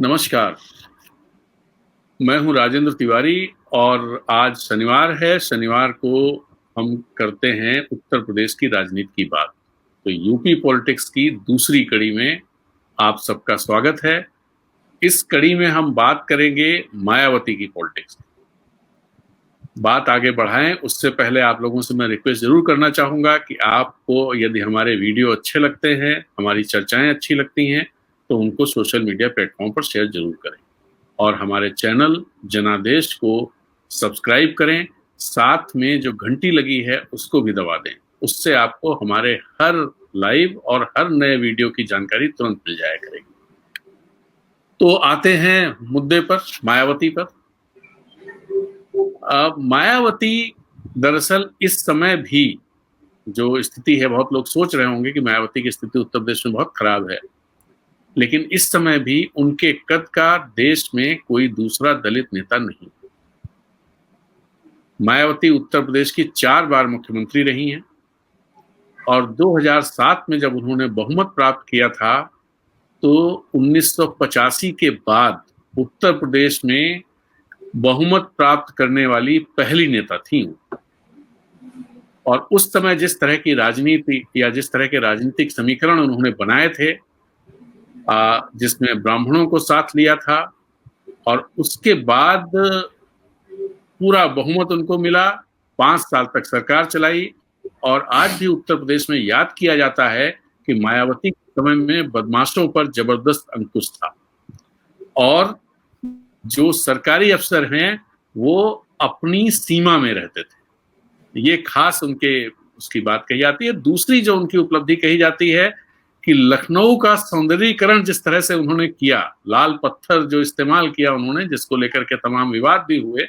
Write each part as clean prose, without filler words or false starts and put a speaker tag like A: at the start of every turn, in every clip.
A: नमस्कार। मैं हूं राजेंद्र तिवारी और आज शनिवार है। शनिवार को हम करते हैं उत्तर प्रदेश की राजनीति की बात। तो यूपी पॉलिटिक्स की दूसरी कड़ी में आप सबका स्वागत है। इस कड़ी में हम बात करेंगे मायावती की पॉलिटिक्स। बात आगे बढ़ाएं उससे पहले आप लोगों से मैं रिक्वेस्ट जरूर करना चाहूंगा कि आपको यदि हमारे वीडियो अच्छे लगते हैं, हमारी चर्चाएं अच्छी लगती हैं, तो उनको सोशल मीडिया प्लेटफॉर्म पर शेयर जरूर करें और हमारे चैनल जनादेश को सब्सक्राइब करें। साथ में जो घंटी लगी है उसको भी दबा दें। उससे आपको हमारे हर लाइव और हर नए वीडियो की जानकारी तुरंत मिल जाया करेगी। तो आते हैं मुद्दे पर, मायावती पर। मायावती दरअसल इस समय भी जो स्थिति है, बहुत लोग सोच रहे होंगे कि मायावती की स्थिति उत्तर प्रदेश में बहुत खराब है, लेकिन इस समय भी उनके कद का देश में कोई दूसरा दलित नेता नहीं। मायावती उत्तर प्रदेश की 4 बार मुख्यमंत्री रही हैं और 2007 में जब उन्होंने बहुमत प्राप्त किया था तो 1985 के बाद उत्तर प्रदेश में बहुमत प्राप्त करने वाली पहली नेता थी। और उस समय जिस तरह की राजनीति या जिस तरह के राजनीतिक समीकरण उन्होंने बनाए थे, जिसमें ब्राह्मणों को साथ लिया था और उसके बाद पूरा बहुमत उनको मिला, 5 साल तक सरकार चलाई। और आज भी उत्तर प्रदेश में याद किया जाता है कि मायावती के समय में बदमाशों पर जबरदस्त अंकुश था और जो सरकारी अफसर हैं वो अपनी सीमा में रहते थे। ये खास उनके उसकी बात कही जाती है। दूसरी जो उनकी उपलब्धि कही जाती है कि लखनऊ का सौंदर्यीकरण जिस तरह से उन्होंने किया, लाल पत्थर जो इस्तेमाल किया उन्होंने, जिसको लेकर के तमाम विवाद भी हुए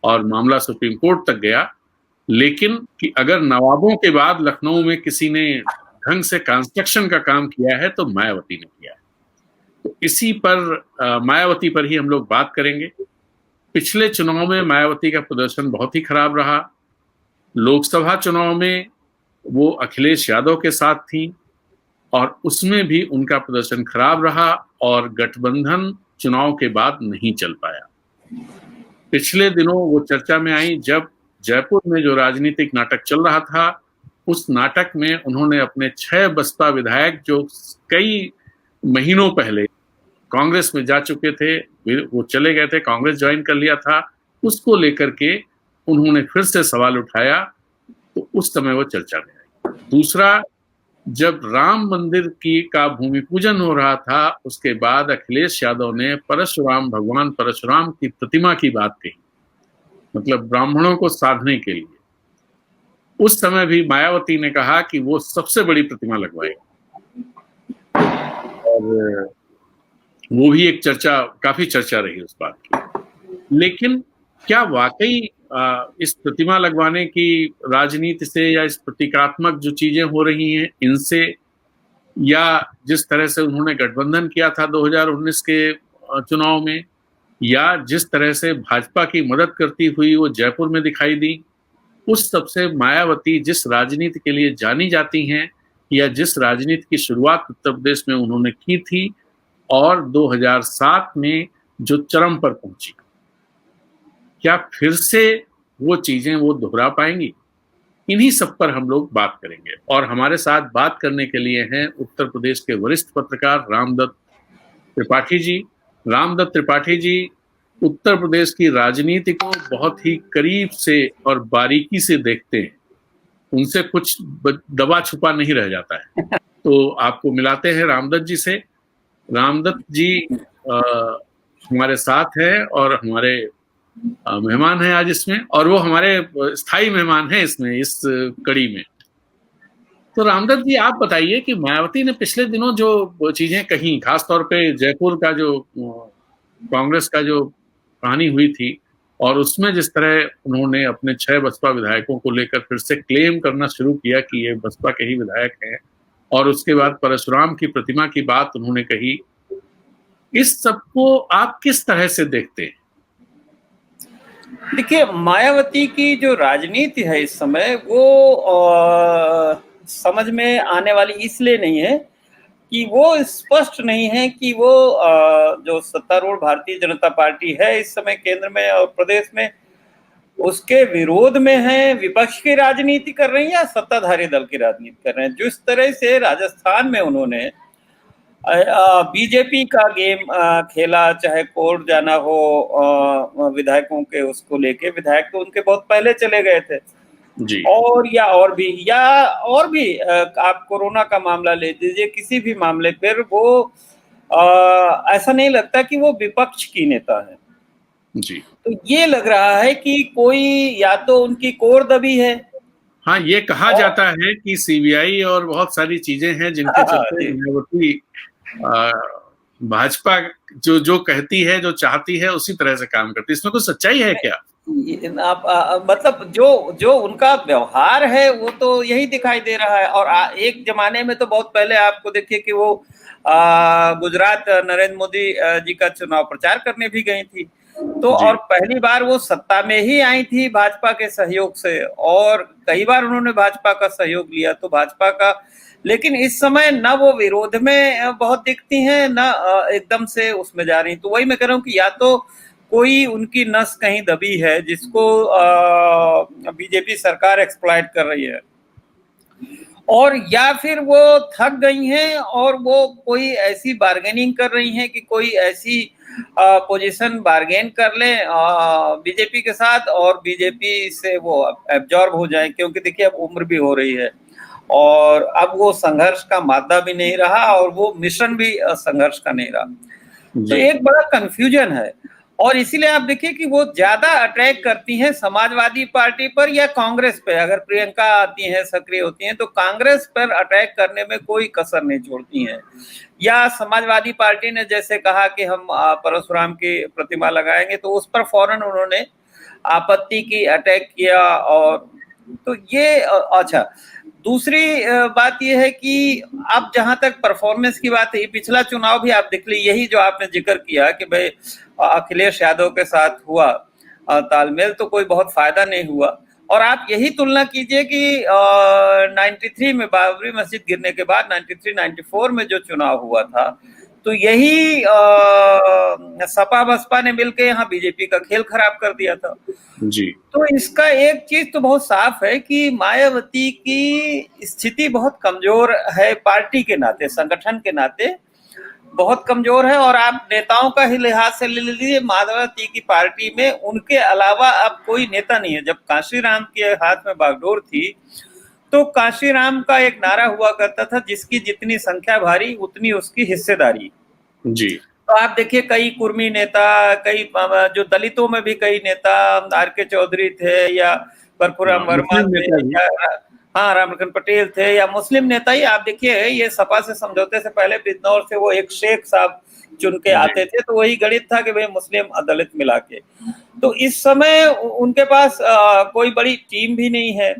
A: और मामला सुप्रीम कोर्ट तक गया, लेकिन कि अगर नवाबों के बाद लखनऊ में किसी ने ढंग से कंस्ट्रक्शन का काम किया है तो मायावती ने किया है। तो इसी पर मायावती पर ही हम लोग बात करेंगे। पिछले चुनाव में मायावती का प्रदर्शन बहुत ही खराब रहा। लोकसभा चुनाव में वो अखिलेश यादव के साथ थी और उसमें भी उनका प्रदर्शन खराब रहा और गठबंधन चुनाव के बाद नहीं चल पाया। पिछले दिनों वो चर्चा में आई जब जयपुर में जो राजनीतिक नाटक चल रहा था, उस नाटक में उन्होंने अपने 6 बसपा विधायक जो कई महीनों पहले कांग्रेस में जा चुके थे, वो चले गए थे, कांग्रेस ज्वाइन कर लिया था, उसको लेकर के उन्होंने फिर से सवाल उठाया, तो उस समय वो चर्चा में आई। दूसरा, जब राम मंदिर का भूमि पूजन हो रहा था, उसके बाद अखिलेश यादव ने परशुराम, भगवान परशुराम की प्रतिमा की बात कही, मतलब ब्राह्मणों को साधने के लिए। उस समय भी मायावती ने कहा कि वो सबसे बड़ी प्रतिमा लगवाएगी और वो भी एक चर्चा, काफी चर्चा रही उस बात की। लेकिन क्या वाकई इस प्रतिमा लगवाने की राजनीति से या इस प्रतीकात्मक जो चीजें हो रही हैं इनसे, या जिस तरह से उन्होंने गठबंधन किया था 2019 के चुनाव में, या जिस तरह से भाजपा की मदद करती हुई वो जयपुर में दिखाई दी, उस सबसे मायावती जिस राजनीति के लिए जानी जाती हैं या जिस राजनीति की शुरुआत उत्तर प्रदेश में उन्होंने की थी और 2007 में जो चरम पर पहुंची, क्या फिर से वो चीजें वो दोहरा पाएंगी? इन्हीं सब पर हम लोग बात करेंगे और हमारे साथ बात करने के लिए हैं उत्तर प्रदेश के वरिष्ठ पत्रकार रामदत्त त्रिपाठी जी। रामदत्त त्रिपाठी जी उत्तर प्रदेश की राजनीति को बहुत ही करीब से और बारीकी से देखते हैं, उनसे कुछ दबा छुपा नहीं रह जाता है। तो आपको मिलाते हैं रामदत्त जी से। रामदत्त जी हमारे साथ हैं और हमारे मेहमान हैं आज इसमें, और वो हमारे स्थायी मेहमान हैं इसमें, इस कड़ी में। तो रामदत्त जी, आप बताइए कि मायावती ने पिछले दिनों जो चीजें कही, खासतौर पे जयपुर का जो कांग्रेस का जो कहानी हुई थी और उसमें जिस तरह उन्होंने अपने 6 बसपा विधायकों को लेकर फिर से क्लेम करना शुरू किया कि ये बसपा के ही विधायक हैं, और उसके बाद परशुराम की प्रतिमा की बात उन्होंने कही, इस सबको आप किस तरह से देखते हैं?
B: देखिए, मायावती की जो राजनीति है इस समय वो समझ में आने वाली इसलिए नहीं है कि वो स्पष्ट नहीं है कि वो जो सत्तारूढ़ भारतीय जनता पार्टी है इस समय केंद्र में और प्रदेश में, उसके विरोध में है, विपक्ष की राजनीति कर रहे हैं या सत्ताधारी दल की राजनीति कर रहे हैं। जिस तरह से राजस्थान में उन्होंने बीजेपी का गेम खेला, चाहे कोर्ट जाना हो विधायकों के उसको लेके, विधायक तो उनके बहुत पहले चले गए थे
A: जी।
B: और भी आप कोरोना का मामला ले लीजिए, किसी भी मामले पर वो ऐसा नहीं लगता कि वो विपक्ष की नेता है।
A: जी।
B: तो ये लग रहा है कि कोई या तो उनकी कोर दबी है।
A: हाँ, ये कहा जाता है कि सीबीआई और बहुत सारी चीजें हैं जिनके चलते मायावती भाजपा जो जो कहती है, जो चाहती है, उसी तरह से काम करती है। इसमें कुछ सच्चाई है क्या?
B: मतलब जो उनका व्यवहार है वो तो यही दिखाई दे रहा है। और एक जमाने में तो बहुत पहले आपको देखिए कि वो गुजरात नरेंद्र मोदी जी का चुनाव प्रचार करने भी गई थी, तो और पहली बार वो सत्ता में ही आई थी भाजपा के सहयोग से, और कई बार उन्होंने भाजपा का सहयोग लिया तो भाजपा का, लेकिन इस समय न वो विरोध में बहुत दिखती हैं न एकदम से उसमें जा रही। तो वही मैं कह रहा हूँ कि या तो कोई उनकी नस कहीं दबी है जिसको बीजेपी सरकार एक्सप्लॉइट कर रही है, और या फिर वो थक गई हैं और वो कोई ऐसी बार्गेनिंग कर रही हैं कि कोई ऐसी पोजीशन बार्गेन कर ले बीजेपी के साथ और बीजेपी से वो एब्जॉर्ब हो जाए, क्योंकि देखिए अब उम्र भी हो रही है और अब वो संघर्ष का मादा भी नहीं रहा और वो मिशन भी संघर्ष का नहीं रहा। तो एक बड़ा कंफ्यूजन है, और इसीलिए आप देखिए कि वो ज्यादा अट्रैक्ट करती हैं समाजवादी पार्टी पर या कांग्रेस पे। अगर प्रियंका आती हैं, सक्रिय होती हैं, तो कांग्रेस पर अटैक करने में कोई कसर नहीं छोड़ती हैं। या समाजवादी पार्टी ने जैसे कहा कि हम परशुराम की प्रतिमा लगाएंगे, तो उस पर फौरन उन्होंने आपत्ति की, अटैक किया। और तो ये अच्छा, दूसरी बात यह है कि अब जहां तक परफॉर्मेंस की बात है, पिछला चुनाव भी आप देख लीजिए, यही जो आपने जिक्र किया कि भाई अखिलेश यादव के साथ हुआ तालमेल, तो कोई बहुत फायदा नहीं हुआ। और आप यही तुलना कीजिए कि 93 में बाबरी मस्जिद गिरने के बाद 93-94 में जो चुनाव हुआ था, तो यही सपा बसपा ने मिलकर यहाँ बीजेपी का खेल खराब कर दिया था।
A: जी।
B: तो इसका एक चीज तो बहुत साफ है कि मायावती की स्थिति बहुत कमजोर है, पार्टी के नाते, संगठन के नाते बहुत कमजोर है। और आप नेताओं का ही लिहाज से ले लीजिए, मायावती की पार्टी में उनके अलावा अब कोई नेता नहीं है। जब कांशीराम के हाथ में बागडोर थी, तो कांशीराम का एक नारा हुआ करता था, जिसकी जितनी संख्या भारी उतनी उसकी हिस्सेदारी।
A: जी।
B: तो आप देखिए कई कुर्मी नेता, कई जो दलितों में भी कई नेता, आर.के. चौधरी थे या परशुराम वर्मा थे या रामलखन पटेल थे, या मुस्लिम नेता ही आप देखिए, ये सपा से समझौते से पहले बिजनौर से वो एक शेख साहब चुन के आते थे, तो वही गणित था कि भाई मुस्लिम दलित मिला के। तो इस समय उनके पास कोई बड़ी टीम भी नहीं है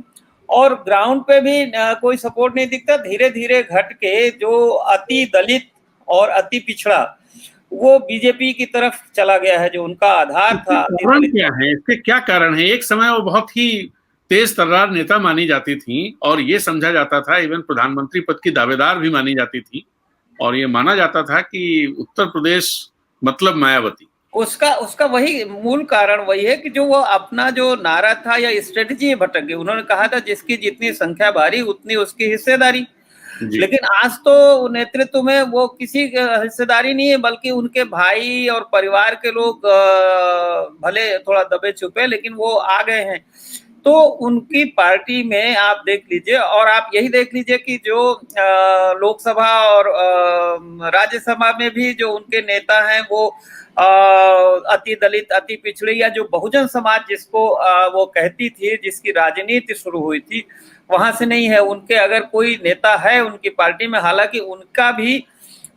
B: और ग्राउंड पे भी कोई सपोर्ट नहीं दिखता। धीरे धीरे घट के जो अति दलित और अति पिछड़ा वो बीजेपी की तरफ चला गया है, जो उनका आधार था।
A: कारण क्या है, इसके क्या कारण है? एक समय वो बहुत ही तेज तर्रार नेता मानी जाती थी और ये समझा जाता था, इवन प्रधानमंत्री पद की दावेदार भी मानी जाती थी, और ये माना जाता था कि उत्तर प्रदेश मतलब मायावती।
B: उसका वही मूल कारण वही है कि जो वो अपना जो नारा था या स्ट्रेटजी भटक गई। उन्होंने कहा था जिसकी जितनी संख्या भारी उतनी उसकी हिस्सेदारी, लेकिन आज तो नेतृत्व में वो किसी हिस्सेदारी नहीं है, बल्कि उनके भाई और परिवार के लोग भले थोड़ा दबे छुपे लेकिन वो आ गए हैं। तो उनकी पार्टी में आप देख लीजिए, और आप यही देख लीजिए कि जो लोकसभा और राज्यसभा में भी जो उनके नेता हैं वो अति दलित, अति पिछड़े, या जो बहुजन समाज जिसको वो कहती थी, जिसकी राजनीति शुरू हुई थी, वहां से नहीं है। उनके अगर कोई नेता है उनकी पार्टी में, हालांकि उनका भी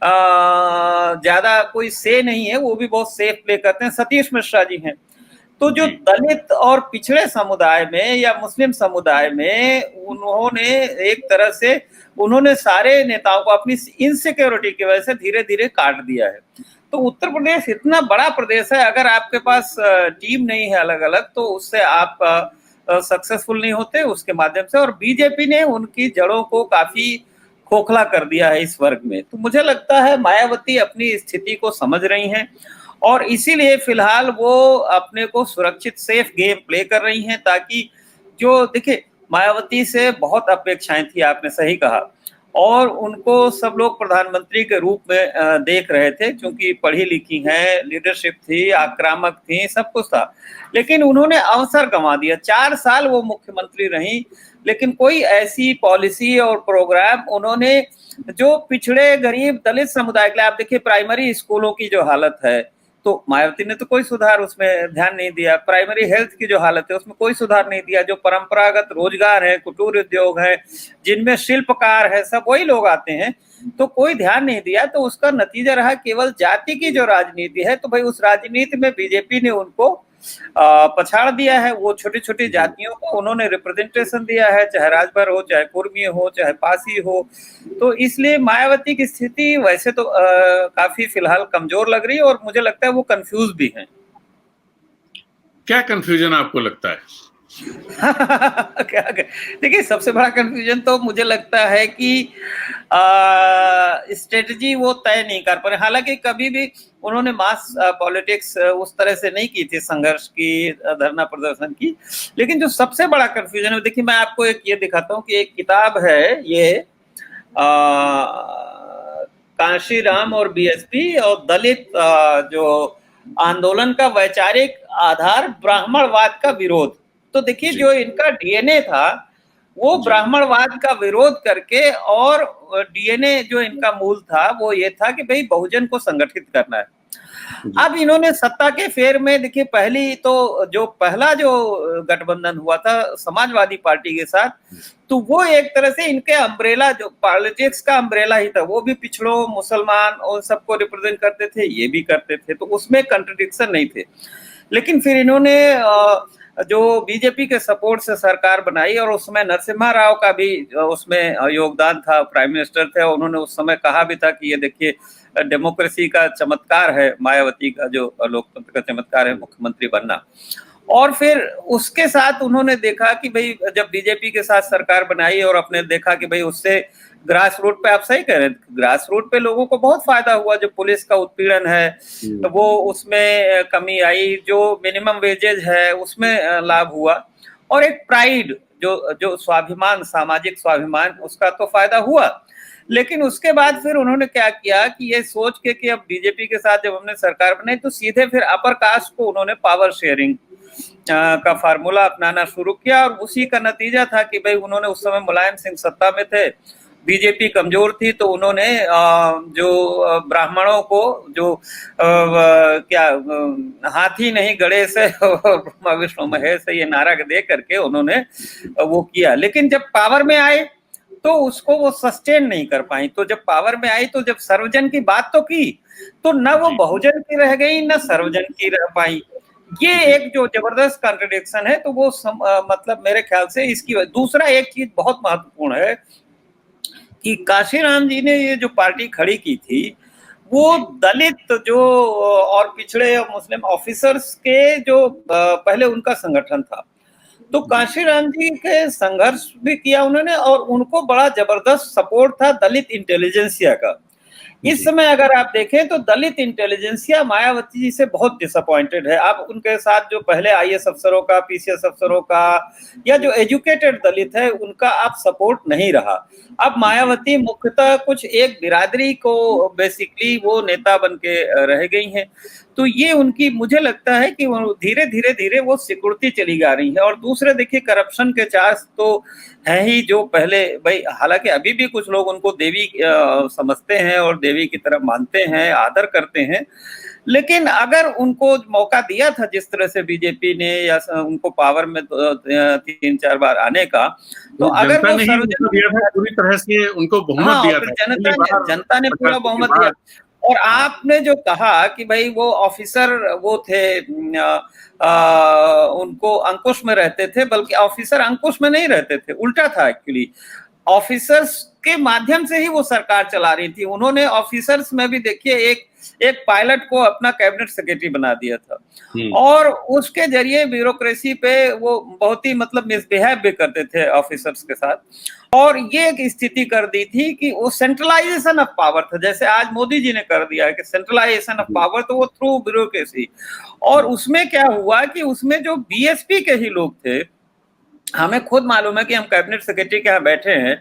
B: ज्यादा कोई से नहीं है, वो भी बहुत सेफ प्ले करते हैं, सतीश मिश्रा जी हैं। तो जो दलित और पिछड़े समुदाय में या मुस्लिम समुदाय में उन्होंने एक तरह से उन्होंने सारे नेताओं को अपनी इनसिक्योरिटी की वजह से धीरे धीरे काट दिया है। तो उत्तर प्रदेश इतना बड़ा प्रदेश है, अगर आपके पास टीम नहीं है अलग अलग, तो उससे आप सक्सेसफुल नहीं होते उसके माध्यम से। और बीजेपी ने उनकी जड़ों को काफी खोखला कर दिया है इस वर्ग में। तो मुझे लगता है मायावती अपनी स्थिति को समझ रही हैं और इसीलिए फिलहाल वो अपने को सुरक्षित सेफ गेम प्ले कर रही हैं, ताकि जो देखिए मायावती से बहुत अपेक्षाएं थी, आपने सही कहा, और उनको सब लोग प्रधानमंत्री के रूप में देख रहे थे, क्योंकि पढ़ी लिखी हैं, लीडरशिप थी, आक्रामक थी, सब कुछ था। लेकिन उन्होंने अवसर गंवा दिया। 4 साल वो मुख्यमंत्री रही, लेकिन कोई ऐसी पॉलिसी और प्रोग्राम उन्होंने जो पिछड़े गरीब दलित समुदाय के लिए, आप देखिए प्राइमरी स्कूलों की जो हालत है, तो मायावती ने तो कोई सुधार उसमें ध्यान नहीं दिया। प्राइमरी हेल्थ की जो हालत है उसमें कोई सुधार नहीं दिया। जो परंपरागत रोजगार है, कुटीर उद्योग है, जिनमें शिल्पकार है, सब वही लोग आते हैं, तो कोई ध्यान नहीं दिया। तो उसका नतीजा रहा केवल जाति की जो राजनीति है। तो भाई उस राजनीति में बीजेपी ने उनको पछाड़ दिया है। वो छोटी छोटी जातियों को उन्होंने रिप्रेजेंटेशन दिया है, चाहे राजभर हो, चाहे कुर्मी हो, चाहे पासी हो। तो इसलिए मायावती की स्थिति वैसे तो काफी फिलहाल कमजोर लग रही है और मुझे लगता है वो कंफ्यूज भी हैं।
A: क्या कंफ्यूजन आपको लगता है?
B: क्या देखिए, सबसे बड़ा कंफ्यूजन तो मुझे लगता है कि स्ट्रेटजी वो तय नहीं कर पा रहे। हालांकि कभी भी उन्होंने मास पॉलिटिक्स उस तरह से नहीं की थी, संघर्ष की, धरना प्रदर्शन की। लेकिन जो सबसे बड़ा कंफ्यूजन है, देखिए मैं आपको एक ये दिखाता हूँ कि एक किताब है ये, कांशीराम और बीएसपी और दलित जो आंदोलन का वैचारिक आधार ब्राह्मणवाद का विरोध। तो देखिए जो इनका डीएनए था वो ब्राह्मणवाद का विरोध करके, और डीएनए जो इनका मूल था वो ये था कि भाई बहुजन को संगठित करना है। अब इन्होंने सत्ता के फेर में देखिए पहला जो गठबंधन हुआ था समाजवादी पार्टी के साथ, तो वो एक तरह से इनके अम्ब्रेला, जो पॉलिटिक्स का अम्ब्रेला ही था, वो भी पिछड़ों, मुसलमान और सबको रिप्रेजेंट करते थे, ये भी करते थे, तो उसमें कंट्रडिक्शन नहीं थे। लेकिन फिर इन्होंने जो बीजेपी के सपोर्ट से सरकार बनाई, और उसमें नरसिम्हा राव का भी उसमें योगदान था, प्राइम मिनिस्टर थे। उन्होंने उस समय कहा भी था कि ये देखिए डेमोक्रेसी का चमत्कार है, मायावती का जो लोकतंत्र का चमत्कार है मुख्यमंत्री बनना। और फिर उसके साथ उन्होंने देखा कि भाई जब बीजेपी के साथ सरकार बनाई और अपने देखा कि भाई उससे ग्रास रूट पे, आप सही कह रहे हैं, ग्रास रूट पे लोगों को बहुत फायदा हुआ। जो पुलिस का उत्पीड़न है तो वो उसमें कमी आई, जो मिनिमम वेजेज है उसमें लाभ हुआ, और एक प्राइड जो स्वाभिमान, सामाजिक स्वाभिमान, उसका तो फायदा हुआ। लेकिन उसके बाद फिर उन्होंने क्या किया कि ये सोच के कि अब बीजेपी के साथ जब हमने सरकार बनाई तो सीधे फिर अपर कास्ट को उन्होंने पावर शेयरिंग का फार्मूला अपनाना शुरू किया, और उसी का नतीजा था कि भाई उन्होंने उस समय मुलायम सिंह सत्ता में थे, बीजेपी कमजोर थी, तो उन्होंने जो ब्राह्मणों को जो क्या हाथी नहीं गड़े से विष्णु महेश से ये नारा दे करके उन्होंने वो किया। लेकिन जब पावर में आए तो उसको वो सस्टेन नहीं कर पाई। तो जब पावर में आई तो जब सर्वजन की बात तो की, तो न वो बहुजन की रह गई न सर्वजन की रह पाई। ये एक जो जबरदस्त कॉन्ट्रडिक्शन है। तो वो मतलब मेरे ख्याल से इसकी दूसरा एक चीज बहुत महत्वपूर्ण है कि काशीराम जी ने ये जो पार्टी खड़ी की थी वो दलित जो और पिछड़े मुस्लिम ऑफिसर्स के जो पहले उनका संगठन था, तो काशीराम जी के संघर्ष भी किया उन्होंने, और उनको बड़ा जबरदस्त सपोर्ट था दलित इंटेलिजेंसिया का। इस समय अगर आप देखें तो दलित इंटेलिजेंसिया मायावती जी से बहुत डिसअपॉइंटेड है। आप उनके साथ जो पहले आईएएस अफसरों का, पीसीएस अफसरों का, या जो एजुकेटेड दलित है उनका आप सपोर्ट नहीं रहा। अब मायावती मुख्यतः कुछ एक बिरादरी को बेसिकली वो नेता बन के रह गई हैं। तो ये उनकी, मुझे लगता है कि वो धीरे वो सिकुड़ती चली जा रही है। और दूसरे देखिए करप्शन के चार्ज तो है ही, जो पहले भाई, हालांकि अभी भी कुछ लोग उनको देवी समझते हैं और देवी की तरफ मानते हैं, आदर करते हैं। लेकिन अगर उनको मौका दिया था जिस तरह से बीजेपी ने, या उनको पावर में 3-4 बार आने का, तो अगर वो
A: दिया था पूरी तरह से, उनको बहुमत दिया था,
B: जनता ने पूरा बहुमत दिया। और आपने जो कहा कि भाई वो ऑफिसर वो थे, उनको अंकुश में रहते थे, बल्कि ऑफिसर अंकुश में नहीं रहते थे, उल्टा था एक्चुअली। ऑफिसर्स के माध्यम से ही वो सरकार चला रही थी। उन्होंने ऑफिसर्स में भी देखिए एक पायलट को अपना कैबिनेट सेक्रेटरी बना दिया था, और उसके जरिए ब्यूरोक्रेसी पे वो बहुत ही मतलब मिसबिहेव भी करते थे ऑफिसर्स के साथ। और ये एक स्थिति कर दी थी कि वो सेंट्रलाइजेशन ऑफ पावर था, जैसे आज मोदी जी ने कर दिया है कि सेंट्रलाइजेशन ऑफ पावर, तो वो थ्रू ब्यूरोक्रेसी। और उसमें क्या हुआ कि उसमें जो बीएसपी के ही लोग थे, हमें खुद मालूम है कि हम कैबिनेट सेक्रेटरी के यहाँ बैठे हैं,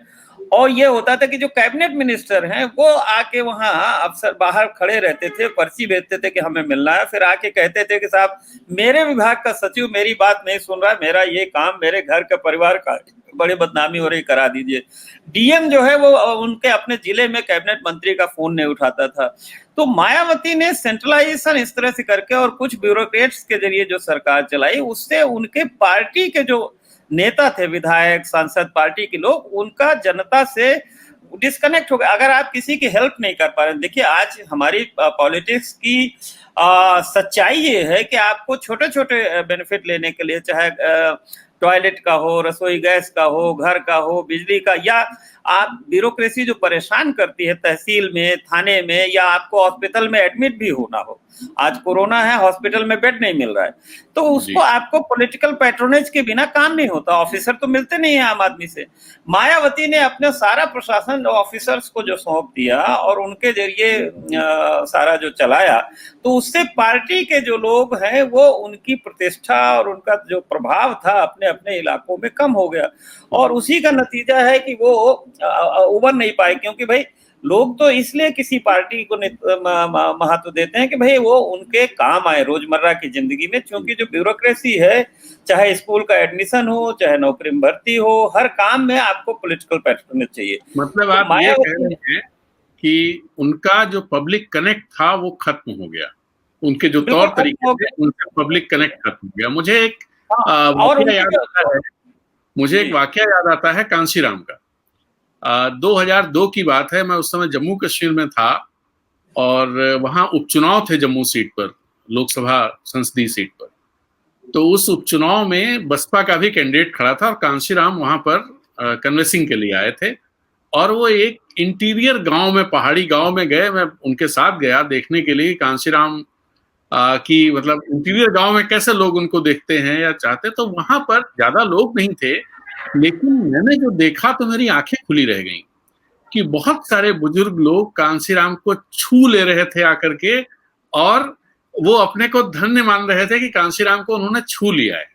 B: और ये होता था कि जो कैबिनेट मिनिस्टर हैं वो आके वहाँ अफसर बाहर खड़े रहते थे, पर्ची भेजते थे कि हमें मिलना है, फिर आके कहते थे कि साहब मेरे विभाग का सचिव मेरी बात नहीं सुन रहा है, मेरा ये काम मेरे घर के परिवार का बड़ी बदनामी हो रही, करा दीजिए। डीएम जो है वो उनके अपने जिले में कैबिनेट मंत्री का फोन नहीं उठाता था। तो मायावती ने सेंट्रलाइजेशन इस तरह से करके और कुछ ब्यूरोक्रेट्स के जरिए जो सरकार चलाई, उससे उनके पार्टी के जो नेता थे, विधायक सांसद पार्टी के लोग, उनका जनता से डिस्कनेक्ट हो गया। अगर आप किसी की हेल्प नहीं कर पा रहे, देखिए आज हमारी पॉलिटिक्स की सच्चाई ये है कि आपको छोटे छोटे बेनिफिट लेने के लिए, चाहे टॉयलेट का हो, रसोई गैस का हो, घर का हो, बिजली का, या आप ब्यूरोक्रेसी जो परेशान करती है तहसील में, थाने में, या आपको हॉस्पिटल में एडमिट भी होना हो, आज कोरोना है, हॉस्पिटल में बेड नहीं मिल रहा है, तो उसको आपको पॉलिटिकल पैट्रोनेज के बिना काम नहीं होता, ऑफिसर तो मिलते नहीं है आम आदमी से। मायावती ने अपने सारा प्रशासन ऑफिसर्स को जो सौंप दिया और उनके जरिए सारा जो चलाया, तो उससे पार्टी के जो लोग हैं वो उनकी प्रतिष्ठा और उनका जो प्रभाव था अपने अपने इलाकों में कम हो गया, और उसी का नतीजा है कि वो उबर नहीं पाए। क्योंकि भाई लोग तो इसलिए किसी पार्टी को महत्व देते हैं कि भाई वो उनके काम आए रोजमर्रा की जिंदगी में, क्योंकि जो ब्यूरोक्रेसी है, चाहे स्कूल का एडमिशन हो, चाहे नौकरी में भर्ती हो, हर काम में आपको पॉलिटिकल पैटर्न चाहिए।
A: मतलब आप ये कह रहे हैं कि उनका जो पब्लिक कनेक्ट था वो खत्म हो गया, उनके जो तौर तरीके थे उनका पब्लिक कनेक्ट खत्म हो गया। मुझे एक वाकया याद आता है कांशीराम का। 2002 की बात है, मैं उस समय जम्मू कश्मीर में था और वहां उपचुनाव थे जम्मू सीट पर, लोकसभा संसदीय सीट पर। तो उस उपचुनाव में बसपा का भी कैंडिडेट खड़ा था और कांशीराम वहां पर कन्वेंसिंग के लिए आए थे, और वो एक इंटीरियर गांव में, पहाड़ी गांव में गए। मैं उनके साथ गया देखने के लिए कांशीराम की, मतलब इंटीरियर गांव में कैसे लोग उनको देखते हैं या चाहते। तो वहां पर ज्यादा लोग नहीं थे, लेकिन मैंने जो देखा तो मेरी आंखें खुली रह गईं कि बहुत सारे बुजुर्ग लोग कांशीराम को छू ले रहे थे आकर के, और वो अपने को धन्य मान रहे थे कि कांशीराम को उन्होंने छू लिया है।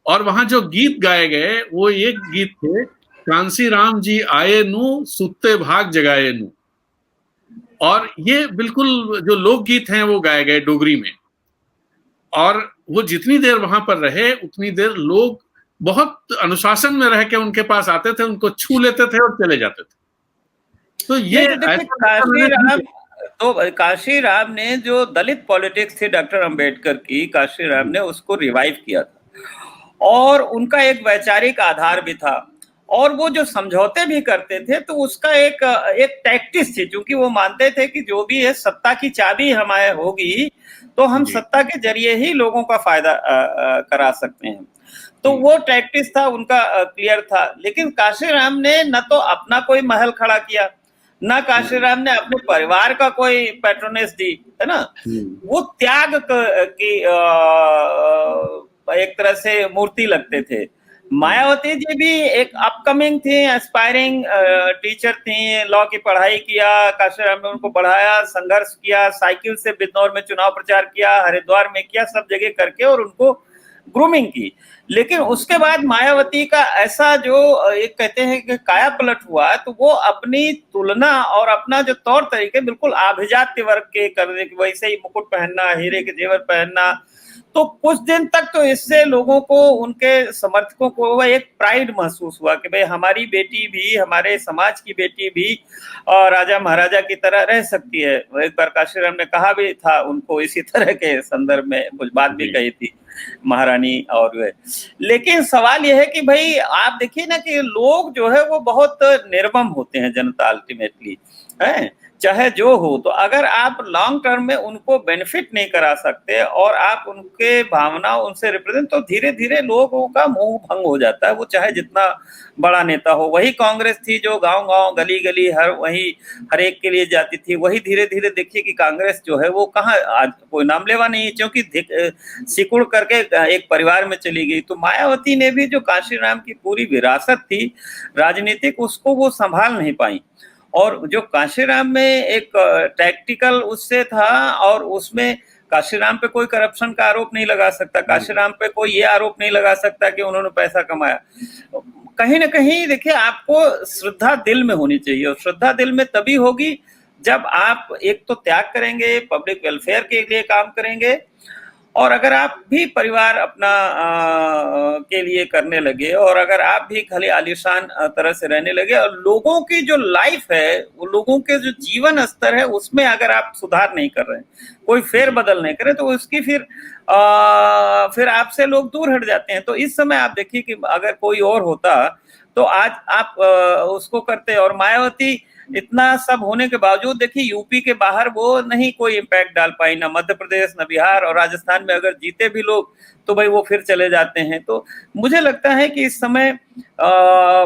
A: और वहां जो गीत गाए गए वो एक गीत थे, कांशीराम जी आए नू सुत्ते भाग जगाए नू, और ये बिल्कुल जो लोकगीत हैं वो गाए गए डोगरी में। और वो जितनी देर वहां पर रहे उतनी देर लोग बहुत अनुशासन में रह के उनके पास आते थे, उनको छू लेते थे और चले जाते थे। तो ये
B: काशीराम ने जो दलित पॉलिटिक्स थी डॉक्टर अंबेडकर की, काशीराम ने उसको रिवाइव किया था, और उनका एक वैचारिक आधार भी था, और वो जो समझौते भी करते थे तो उसका एक टैक्टिस थी, क्योंकि वो मानते थे कि जो भी है सत्ता की चाबी हमारे होगी तो हम सत्ता के जरिए ही लोगों का फायदा करा सकते हैं। तो वो टैक्टिस था उनका, क्लियर था। लेकिन काशीराम ने न तो अपना कोई महल खड़ा किया, ना काशीराम ने अपने परिवार का कोई पैट्रोनेज दी, है ना। वो त्याग की एक तरह से मूर्ति लगते थे। मायावती जी भी एक अपकमिंग थी, एस्पायरिंग टीचर थी, लॉ की पढ़ाई किया, काशीराम ने उनको पढ़ाया, संघर्ष किया, साइकिल से बिजनौर में चुनाव प्रचार किया, हरिद्वार में किया, सब जगह करके और उनको ग्रूमिंग की। लेकिन उसके बाद मायावती का ऐसा जो एक कहते हैं कि काया पलट हुआ, तो वो अपनी तुलना और अपना जो तौर तरीके बिल्कुल आभिजात्य वर्ग के करने के, वैसे ही मुकुट पहनना, हीरे के जेवर पहनना, तो कुछ दिन तक तो इससे लोगों को, उनके समर्थकों को एक प्राइड महसूस हुआ कि भाई हमारी बेटी भी, हमारे समाज की बेटी भी राजा महाराजा की तरह रह सकती है। एक बार काशीराम ने कहा भी था उनको इसी तरह के संदर्भ में, कुछ बात भी कही थी महारानी और वे। लेकिन सवाल यह है कि भाई आप देखिए ना कि लोग जो है वो बहुत निर्मम होते हैं, जनता अल्टीमेटली है, चाहे जो हो, तो अगर आप लॉन्ग टर्म में उनको बेनिफिट नहीं करा सकते और आप उनके भावना उनसे रिप्रेजेंट, तो धीरे धीरे लोगों का मोह भंग हो जाता है, वो चाहे जितना बड़ा नेता हो। वही कांग्रेस थी जो गांव गांव गली गली हर एक के लिए जाती थी, वही धीरे धीरे देखिए कि कांग्रेस जो है वो कहाँ आज कोई नाम लेवा नहीं है, क्योंकि सिकुड़ करके एक परिवार में चली गई। तो मायावती ने भी जो कांशीराम की पूरी विरासत थी राजनीतिक, उसको वो संभाल नहीं पाई। और जो कांशीराम में एक टैक्टिकल उससे था, और उसमें कांशीराम पे कोई करप्शन का आरोप नहीं लगा सकता, कांशीराम पे कोई ये आरोप नहीं लगा सकता कि उन्होंने पैसा कमाया। कहीं ना कहीं देखिए, आपको श्रद्धा दिल में होनी चाहिए, और श्रद्धा दिल में तभी होगी जब आप एक तो त्याग करेंगे, पब्लिक वेलफेयर के लिए काम करेंगे, और अगर आप भी परिवार अपना के लिए करने लगे, और अगर आप भी खाली आलीशान तरह से रहने लगे, और लोगों की जो लाइफ है, वो लोगों के जो जीवन स्तर है, उसमें अगर आप सुधार नहीं कर रहे हैं, कोई फेरबदल नहीं करे, तो उसकी फिर आपसे लोग दूर हट जाते हैं। तो इस समय आप देखिए कि अगर कोई और होता तो आज आप उसको करते। और मायावती इतना सब होने के बावजूद देखिए यूपी के बाहर वो नहीं कोई इम्पैक्ट डाल पाई, ना मध्य प्रदेश, ना बिहार, और राजस्थान में अगर जीते भी लोग तो भाई वो फिर चले जाते हैं। तो मुझे लगता है कि इस समय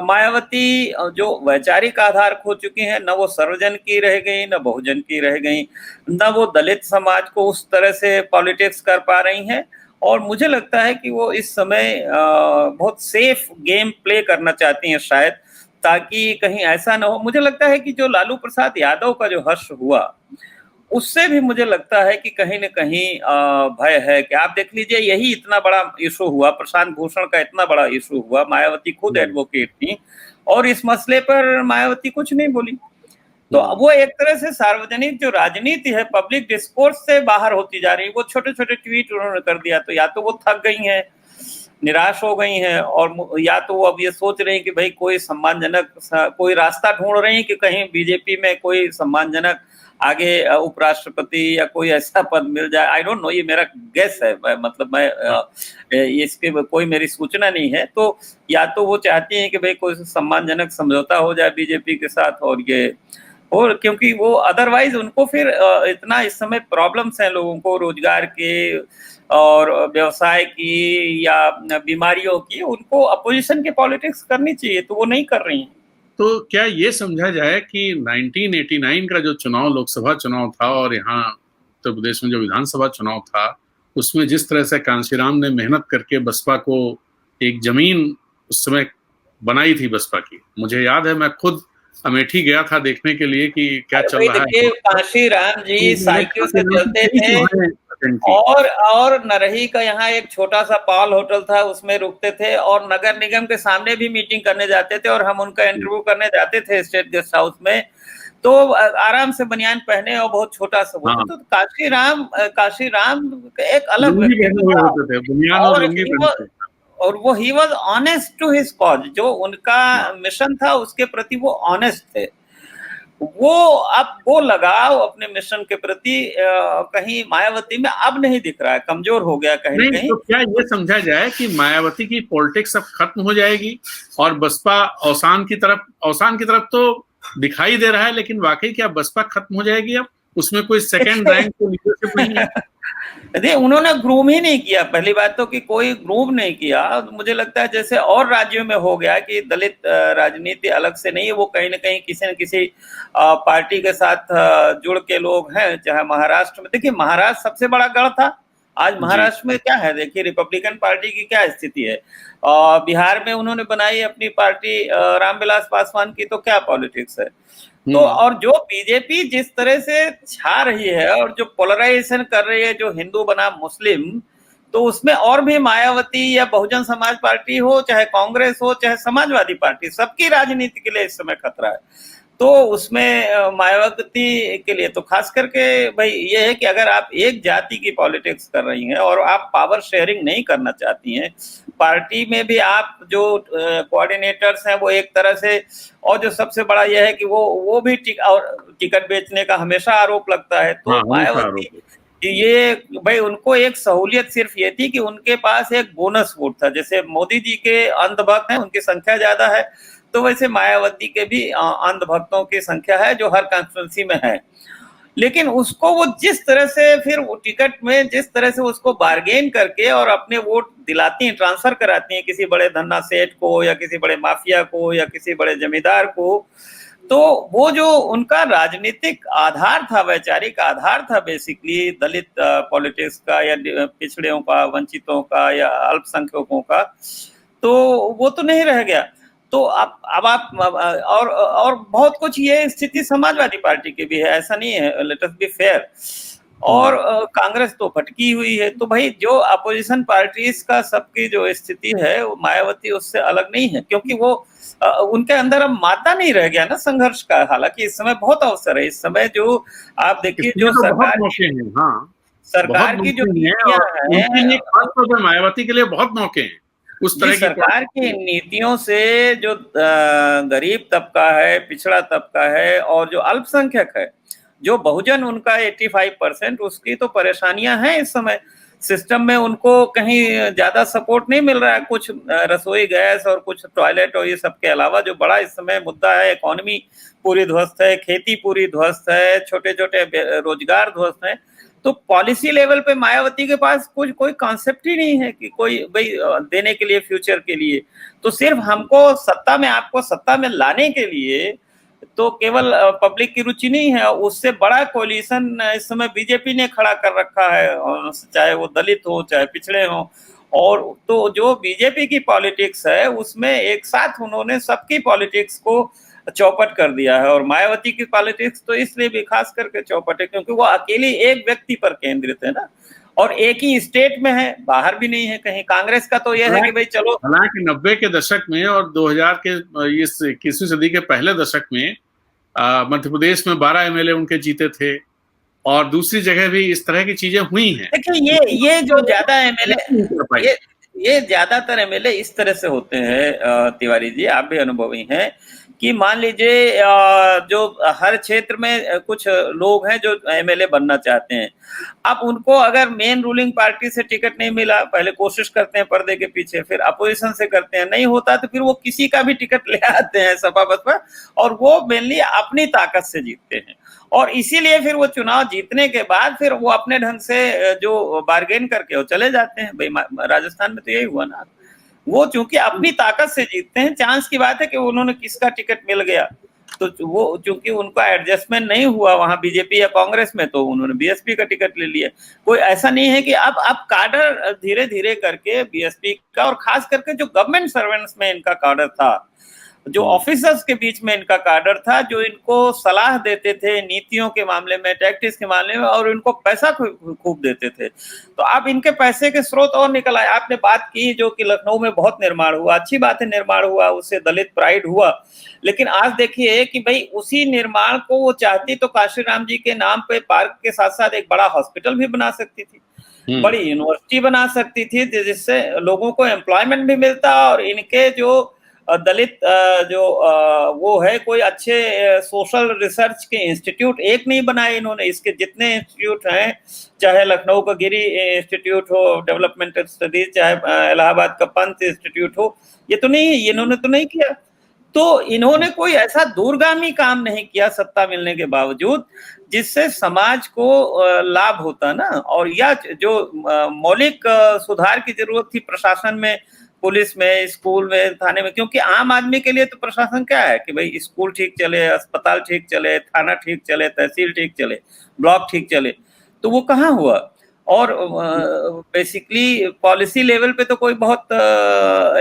B: मायावती जो वैचारिक आधार खो चुकी हैं, न वो सर्वजन की रह गई, न बहुजन की रह गई, न वो दलित समाज को उस तरह से पॉलिटिक्स कर पा रही हैं। और मुझे लगता है कि वो इस समय बहुत सेफ गेम प्ले करना चाहती हैं शायद, ताकि कहीं ऐसा ना हो। मुझे लगता है कि जो लालू प्रसाद यादव का जो हर्ष हुआ, उससे भी मुझे लगता है कि कहीं न कहीं भय है कि आप देख लीजिए, यही इतना बड़ा इशू हुआ, प्रशांत भूषण का इतना बड़ा इशू हुआ, मायावती खुद एडवोकेट थी, और इस मसले पर मायावती कुछ नहीं बोली। तो वो एक तरह से सार्वजनिक जो राजनीति है, पब्लिक डिस्कोर्स से बाहर होती जा रही है। वो छोटे छोटे ट्वीट उन्होंने कर दिया, तो या तो वो थक गई हैं, निराश हो गई हैं, और या तो वो अब ये सोच रही हैं कि भाई कोई सम्मानजनक कोई रास्ता ढूंढ रही हैं कि कहीं बीजेपी में कोई सम्मानजनक आगे उपराष्ट्रपति या कोई ऐसा पद मिल जाए। आई डोंट नो, ये मेरा गेस है, मतलब मैं इसके कोई मेरी सूचना नहीं है। तो या तो वो चाहती हैं कि भाई कोई सम्मानजनक समझौता हो जाए बीजेपी के साथ, और क्योंकि वो अदरवाइज उनको फिर इतना इस समय प्रॉब्लम्स हैं लोगों को, रोजगार के और व्यवसाय की या बीमारियों की, उनको अपोजिशन की पॉलिटिक्स करनी चाहिए, तो वो नहीं कर रही हैं।
A: तो क्या ये समझा जाए कि 1989 का जो चुनाव, लोकसभा चुनाव था, और यहाँ उत्तर प्रदेश में जो विधानसभा चुनाव था, उसमें जिस तरह से कांशीराम ने मेहनत करके बसपा को एक जमीन उस समय बनाई थी बसपा की, मुझे याद है मैं खुद अमेठी गया था देखने के लिए कि क्या चल रहा है।
B: कांशीराम जी साइकिल से चलते थे, और नरही का यहाँ एक छोटा सा पाल होटल था, उसमें रुकते थे, और नगर निगम के सामने भी मीटिंग करने जाते थे, और हम उनका इंटरव्यू करने जाते थे स्टेट गेस्ट हाउस में। तो आराम से बनियान पहने और बहुत छोटा सा वो, तो कांशीराम एक अलग व्यक्तित्व था, और वो ही was honest to his cause. जो उनका मिशन था उसके प्रति वो ऑनेस्ट थे। वो अब वो लगाव अपने मिशन के प्रति कहीं मायावती में अब नहीं दिख रहा है, कमजोर हो गया कहीं
A: नहीं,
B: कहीं।
A: तो क्या ये समझा जाए कि मायावती की पॉलिटिक्स अब खत्म हो जाएगी और बसपा अवसान की तरफ तो दिखाई दे रहा है, लेकिन वाकई क्या बसपा खत्म हो जाएगी? अब उसमें कोई सेकंड रैंक की लीडरशिप नहीं है।
B: देखिए, उन्होंने ग्रूम ही नहीं किया, पहली बात तो कि कोई ग्रूम नहीं किया। मुझे लगता है जैसे और राज्यों में हो गया कि दलित राजनीति अलग से नहीं है, वो कहीं ना कहीं किसी न किसी पार्टी के साथ जुड़ के लोग हैं। चाहे महाराष्ट्र में देखिए, महाराष्ट्र सबसे बड़ा गढ़ था, आज महाराष्ट्र में क्या है देखिए, रिपब्लिकन पार्टी की क्या स्थिति है। बिहार में उन्होंने बनाई अपनी पार्टी रामविलास पासवान की, तो क्या पॉलिटिक्स है। तो और जो बीजेपी जिस तरह से छा रही है और जो पोलराइजेशन कर रही है, जो हिंदू बना मुस्लिम, तो उसमें और भी मायावती या बहुजन समाज पार्टी हो, चाहे कांग्रेस हो, चाहे समाजवादी पार्टी, सबकी राजनीति के लिए इस समय खतरा है। तो उसमें मायावती के लिए तो खास करके भाई ये है कि अगर आप एक जाति की पॉलिटिक्स कर रही हैं और आप पावर शेयरिंग नहीं करना चाहती हैं, पार्टी में भी आप जो कोऑर्डिनेटर्स हैं वो एक तरह से, और जो सबसे बड़ा यह है कि वो भी टिकट बेचने का हमेशा आरोप लगता है। तो मायावती ये भाई उनको एक सहूलियत सिर्फ ये थी कि उनके पास एक बोनस वोट था। जैसे मोदी जी के अंधभक्त हैं, उनकी संख्या ज्यादा है, तो वैसे मायावती के भी अंध भक्तों की संख्या है जो हर कॉन्स्टिट्यूंसी में है। लेकिन उसको वो जिस तरह से फिर वो टिकट में जिस तरह से उसको बार्गेन करके और अपने वोट दिलाती हैं, ट्रांसफर कराती हैं किसी बड़े धन्ना सेठ को या किसी बड़े माफिया को या किसी बड़े जमींदार को, तो वो जो उनका राजनीतिक आधार था, वैचारिक आधार था बेसिकली दलित पॉलिटिक्स का या पिछड़ों का, वंचितों का या अल्पसंख्यकों का, तो वो तो नहीं रह गया। तो अब आप और बहुत कुछ ये स्थिति समाजवादी पार्टी की भी है, ऐसा नहीं है, लेट अस बी फेयर। और कांग्रेस तो भटकी हुई है। तो भाई जो अपोजिशन पार्टीज का सबकी जो स्थिति है, वो मायावती उससे अलग नहीं है, क्योंकि वो उनके अंदर अब मादा नहीं रह गया ना संघर्ष का। हालांकि इस समय बहुत अवसर है, इस समय जो आप देखिए जो
A: तो
B: सरकार सरकार की जो नीतियां हैं,
A: खासतौर पर मायावती के लिए बहुत मौके हैं उस तरह की
B: सरकार की नीतियों से जो गरीब तबका है, पिछड़ा तबका है और जो अल्पसंख्यक है, जो बहुजन उनका 85%, उसकी तो परेशानियां हैं इस समय। सिस्टम में उनको कहीं ज्यादा सपोर्ट नहीं मिल रहा है। कुछ रसोई गैस और कुछ टॉयलेट और ये सब के अलावा जो बड़ा इस समय मुद्दा है, इकोनॉमी पूरी ध्वस्त है, खेती पूरी ध्वस्त है, छोटे छोटे रोजगार ध्वस्त है। तो पॉलिसी लेवल पे मायावती के पास कुछ कोई कॉन्सेप्ट ही नहीं है कि कोई भाई देने के लिए, फ्यूचर के लिए। तो सिर्फ हमको सत्ता में, आपको सत्ता में लाने के लिए तो केवल पब्लिक की रुचि नहीं है, उससे बड़ा कोलिशन इस समय बीजेपी ने खड़ा कर रखा है, चाहे वो दलित हो चाहे पिछड़े हो। और तो जो बीजेपी की पॉलिटिक्स है उसमें एक साथ उन्होंने सबकी पॉलिटिक्स को चौपट कर दिया है। और मायावती की पॉलिटिक्स तो इसलिए भी खास करके चौपट है क्योंकि वो अकेली एक व्यक्ति पर केंद्रित है ना, और एक ही स्टेट में है, बाहर भी नहीं है कहीं। कांग्रेस का तो यह है कि भाई चलो,
A: हालांकि 90 के दशक में और 2000 के इस 21वीं सदी के पहले दशक में मध्य प्रदेश में 12 एमएलए उनके जीते थे और दूसरी जगह भी इस तरह की चीजें हुई हैं।
B: देखिए ये जो ज्यादा एमएलए, ये ज्यादातर एमएलए इस तरह से होते हैं तिवारी जी, आप भी अनुभवी हैं, कि मान लीजिए जो हर क्षेत्र में कुछ लोग हैं जो एमएलए बनना चाहते हैं। अब उनको अगर मेन रूलिंग पार्टी से टिकट नहीं मिला, पहले कोशिश करते हैं पर्दे के पीछे, फिर अपोजिशन से करते हैं, नहीं होता तो फिर वो किसी का भी टिकट ले आते हैं सपा बसपा, और वो मेनली अपनी ताकत से जीतते हैं। और इसीलिए फिर वो चुनाव जीतने के बाद फिर वो अपने ढंग से जो बार्गेन करके वो चले जाते हैं। भाई राजस्थान में तो यही हुआ ना, वो चूंकि अपनी ताकत से जीतते हैं। चांस की बात है कि उन्होंने किसका टिकट मिल गया, तो वो चूंकि उनका एडजस्टमेंट नहीं हुआ वहां बीजेपी या कांग्रेस में, तो उन्होंने बीएसपी का टिकट ले लिया। कोई ऐसा नहीं है कि अब काडर धीरे धीरे करके बीएसपी का, और खास करके जो गवर्नमेंट सर्वेंट्स में इनका काडर था, जो ऑफिसर्स के बीच में इनका काडर था, जो इनको सलाह देते थे नीतियों के मामले में, टैक्टिक्स के मामले में, और इनको पैसा खूब देते थे। तो अब इनके पैसे के स्रोत और निकल आए। आपने बात की जो कि लखनऊ में बहुत निर्माण हुआ, अच्छी बात है, निर्माण हुआ, उससे दलित प्राइड हुआ। लेकिन आज देखिए कि भाई उसी निर्माण को वो चाहती तो काशीराम जी के नाम पे पार्क के साथ साथ एक बड़ा हॉस्पिटल भी बना सकती थी, बड़ी यूनिवर्सिटी बना सकती थी, जिससे लोगों को एम्प्लॉयमेंट भी मिलता। और इनके जो दलित जो वो है, कोई अच्छे सोशल रिसर्च के इंस्टीट्यूट एक नहीं बनाए इन्होंने। इसके जितने इंस्टीट्यूट हैं, चाहे लखनऊ का गिरी इंस्टीट्यूट हो डेवलपमेंटल स्टडीज, चाहे इलाहाबाद का पंत इंस्टीट्यूट हो, ये तो नहीं, इन्होंने तो नहीं किया। तो इन्होंने कोई ऐसा दूरगामी काम नहीं किया सत्ता मिलने के बावजूद जिससे समाज को लाभ होता ना। और या जो मौलिक सुधार की जरूरत थी प्रशासन में, पुलिस में, स्कूल में, थाने में, क्योंकि आम आदमी के लिए तो प्रशासन क्या है कि भाई स्कूल ठीक चले, अस्पताल ठीक चले, थाना ठीक चले, तहसील ठीक चले, ब्लॉक ठीक चले। तो वो कहाँ हुआ। और बेसिकली पॉलिसी लेवल पे तो कोई बहुत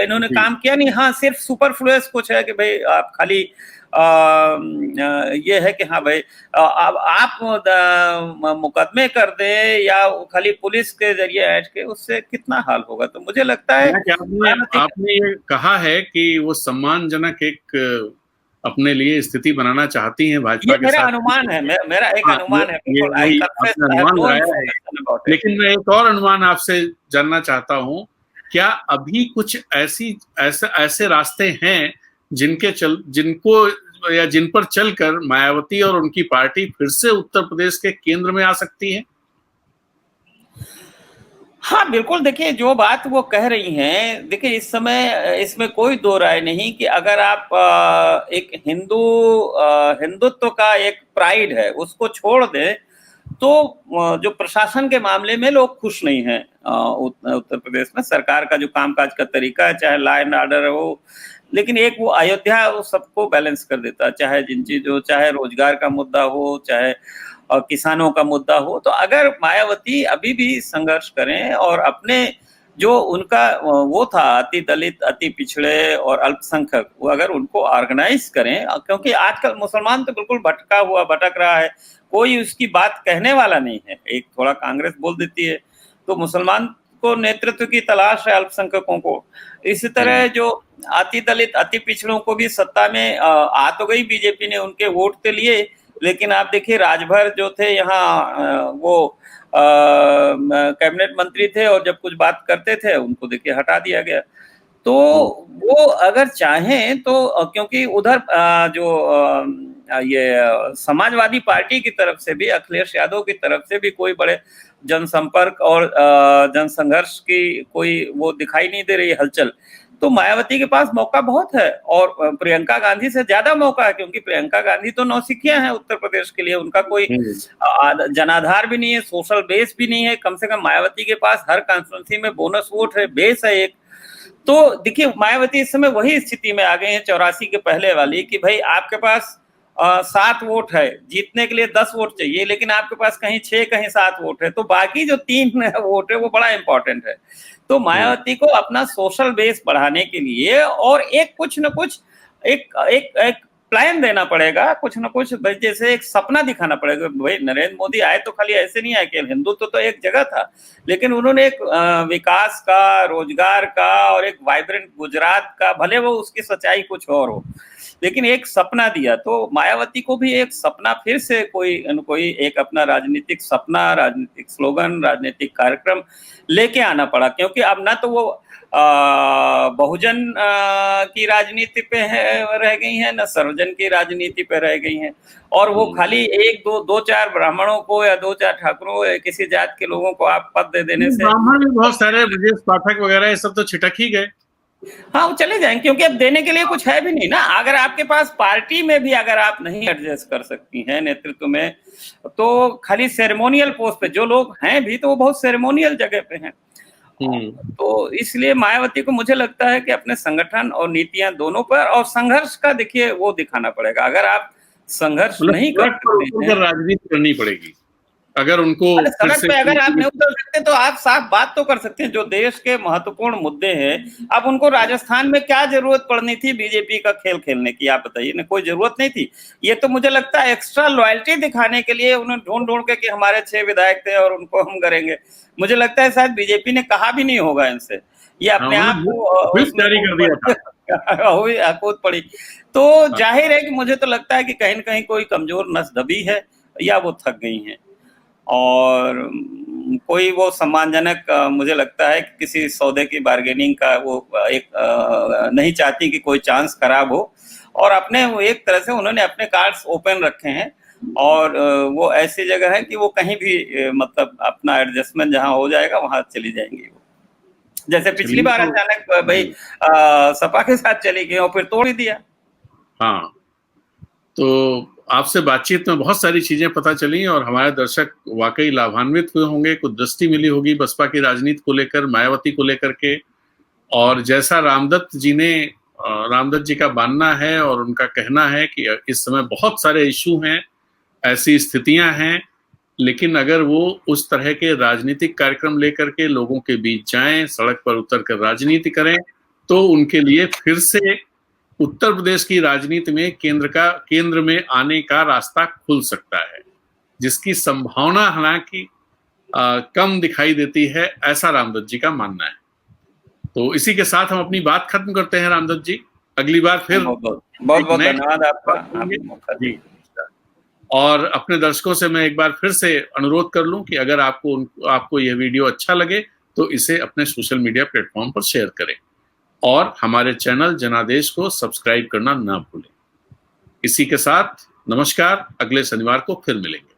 B: इन्होंने काम किया नहीं। हाँ, सिर्फ सुपरफ्लुअस कुछ है कि भाई आप खाली ये है कि हाँ भाई आप मुकदमे कर दे या खाली पुलिस के जरिए ऐड के, उससे कितना हाल होगा। तो मुझे लगता है
A: आपने ये कहा है कि वो सम्मानजनक एक अपने लिए स्थिति बनाना चाहती हैं भाजपा के साथ।
B: मेरा अनुमान है, मेरा एक अनुमान है।
A: लेकिन मैं एक और अनुमान आपसे जानना चाहता हूं, क्या अभी कुछ ऐसे रास्ते हैं जिनको या जिन पर चलकर मायावती और उनकी पार्टी फिर से उत्तर प्रदेश के केंद्र में आ सकती है?
B: हाँ, बिल्कुल। देखिए, जो बात वो कह रही हैं, देखिए इस समय इसमें कोई दो राय नहीं कि अगर आप एक हिंदुत्व का एक प्राइड है, उसको छोड़ दें, तो जो प्रशासन के मामले में लोग खुश नहीं हैं। उत्तर प्रदेश में सरकार का जो कामकाज का तरीका है, चाहे लॉ एंड ऑर्डर हो, लेकिन एक वो अयोध्या वो सबको बैलेंस कर देता है, चाहे जिन चीज़ों, चाहे रोजगार का मुद्दा हो, चाहे किसानों का मुद्दा हो। तो अगर मायावती अभी भी संघर्ष करें और अपने जो उनका वो था, अति दलित, अति पिछड़े और अल्पसंख्यक, वो अगर उनको ऑर्गेनाइज करें, क्योंकि आजकल मुसलमान तो बिल्कुल भटक रहा है, कोई उसकी बात कहने वाला नहीं है। एक थोड़ा कांग्रेस बोल देती है, तो मुसलमान को नेतृत्व की तलाश है, अल्पसंख्यकों को। इसी तरह जो अति दलित, अति पिछड़ों को भी सत्ता में आ तो गई बीजेपी ने, उनके वोट तो लिए, लेकिन आप देखिए राजभर जो थे यहाँ, वो कैबिनेट मंत्री थे और जब कुछ बात करते थे उनको देखिए हटा दिया गया। तो वो अगर चाहें तो क्योंकि उधर ये समाजवादी पार्टी की तरफ से भी, अखिलेश यादव की तरफ से भी कोई बड़े जनसंपर्क और जनसंघर्ष की कोई वो दिखाई नहीं दे रही हलचल। तो मायावती के पास मौका बहुत है, और प्रियंका गांधी से ज्यादा मौका है, क्योंकि प्रियंका गांधी तो नौसिखिया हैं उत्तर प्रदेश के लिए, उनका कोई जनाधार भी नहीं है, सोशल बेस भी नहीं है। कम से कम मायावती के पास हर कॉन्स्टिट्यूंसी में बोनस वोट है, बेस है एक। तो देखिए मायावती इस समय वही स्थिति में आ गए हैं 84 के पहले वाली, कि भाई आपके पास 7 वोट है, जीतने के लिए 10 वोट चाहिए, लेकिन आपके पास कहीं 6 कहीं 7 वोट है, तो बाकी जो 3 वोट है वो बड़ा इंपॉर्टेंट है। तो मायावती को अपना सोशल बेस बढ़ाने के लिए और एक कुछ न कुछ एक प्लान देना पड़ेगा, कुछ न कुछ, जैसे एक सपना दिखाना पड़ेगा। भाई नरेंद्र मोदी आए तो खाली ऐसे नहीं आए, केवल हिंदुत्व तो एक जगह था, लेकिन उन्होंने एक विकास का, रोजगार का और एक वाइब्रेंट गुजरात का, भले वो उसकी सच्चाई कुछ और हो, लेकिन एक सपना दिया। तो मायावती को भी एक सपना, फिर से कोई एक अपना राजनीतिक सपना, राजनीतिक स्लोगन, राजनीतिक कार्यक्रम लेके आना पड़ा, क्योंकि अब ना तो वो बहुजन की राजनीति पे रह गई हैं, न सर्वजन की राजनीति पे रह गई हैं, और वो खाली एक दो चार ब्राह्मणों को या 2-4 ठाकुरों या किसी जात के लोगों को आप पद दे देने से,
A: ब्राह्मण भी बहुत सारे, ब्रजेश पाठक वगैरह ये सब तो छिटक ही गए।
B: हाँ, वो चले जाएंगे, क्योंकि अब देने के लिए कुछ है भी नहीं ना। अगर आपके पास पार्टी में भी अगर आप नहीं एडजस्ट कर सकती हैं नेतृत्व में, तो खाली सेरेमोनियल पोस्ट पे जो लोग हैं भी, तो वो बहुत सेरेमोनियल जगह पे हैं। तो इसलिए मायावती को मुझे लगता है कि अपने संगठन और नीतियां दोनों पर, और संघर्ष का देखिए वो दिखाना पड़ेगा। अगर आप संघर्ष नहीं कर सकते हैं,
A: राजनीति करनी पड़ेगी। अगर उनको
B: सड़क पे अगर आप नहीं उतर सकते, तो आप साफ बात तो कर सकते हैं। जो देश के महत्वपूर्ण मुद्दे हैं, अब उनको राजस्थान में क्या जरूरत पड़नी थी बीजेपी का खेल खेलने की, आप बताइए ना। कोई जरूरत नहीं थी। ये तो मुझे लगता है एक्स्ट्रा लॉयल्टी दिखाने के लिए उन्होंने ढूंढ के कि हमारे 6 विधायक थे और उनको हम करेंगे। मुझे लगता है शायद बीजेपी ने कहा भी नहीं होगा इनसे, ये अपने आप को
A: जारी कर दिया था,
B: कूद पड़ी। तो जाहिर है कि मुझे तो लगता है कि कहीं न कहीं कोई कमजोर नस दबी है, या वो थक गई हैं, और कोई वो सम्मानजनक, मुझे लगता है कि किसी सौदे की बार्गेनिंग का वो एक नहीं चाहती कि कोई चांस खराब हो, और अपने वो एक तरह से उन्होंने अपने कार्ड्स ओपन रखे हैं, और वो ऐसी जगह है कि वो कहीं भी मतलब अपना एडजस्टमेंट जहां हो जाएगा वहां चली जाएंगी वो। जैसे पिछली बार अचानक भाई सपा के साथ चली गई और फिर तोड़ ही दिया।
A: हाँ, तो आपसे बातचीत में बहुत सारी चीजें पता चली, और हमारे दर्शक वाकई लाभान्वित हुए होंगे, कुछ दृष्टि मिली होगी बसपा की राजनीति को लेकर, मायावती को लेकर के। और जैसा रामदत्त जी का मानना है और उनका कहना है कि इस समय बहुत सारे इशू हैं, ऐसी स्थितियां हैं, लेकिन अगर वो उस तरह के राजनीतिक कार्यक्रम लेकर के लोगों के बीच जाएं, सड़क पर उतर कर राजनीति करें, तो उनके लिए फिर से उत्तर प्रदेश की राजनीति में केंद्र में आने का रास्ता खुल सकता है, जिसकी संभावना हालांकि कम दिखाई देती है, ऐसा रामदत्त जी का मानना है। तो इसी के साथ हम अपनी बात खत्म करते हैं रामदत्त जी। अगली बार फिर
B: बहुत धन्यवाद आपका
A: जी। और अपने दर्शकों से मैं एक बार फिर से अनुरोध कर लूं कि अगर आपको यह वीडियो अच्छा लगे तो इसे अपने सोशल मीडिया प्लेटफॉर्म पर शेयर करें, और हमारे चैनल जनादेश को सब्सक्राइब करना ना भूलें। इसी के साथ नमस्कार, अगले शनिवार को फिर मिलेंगे।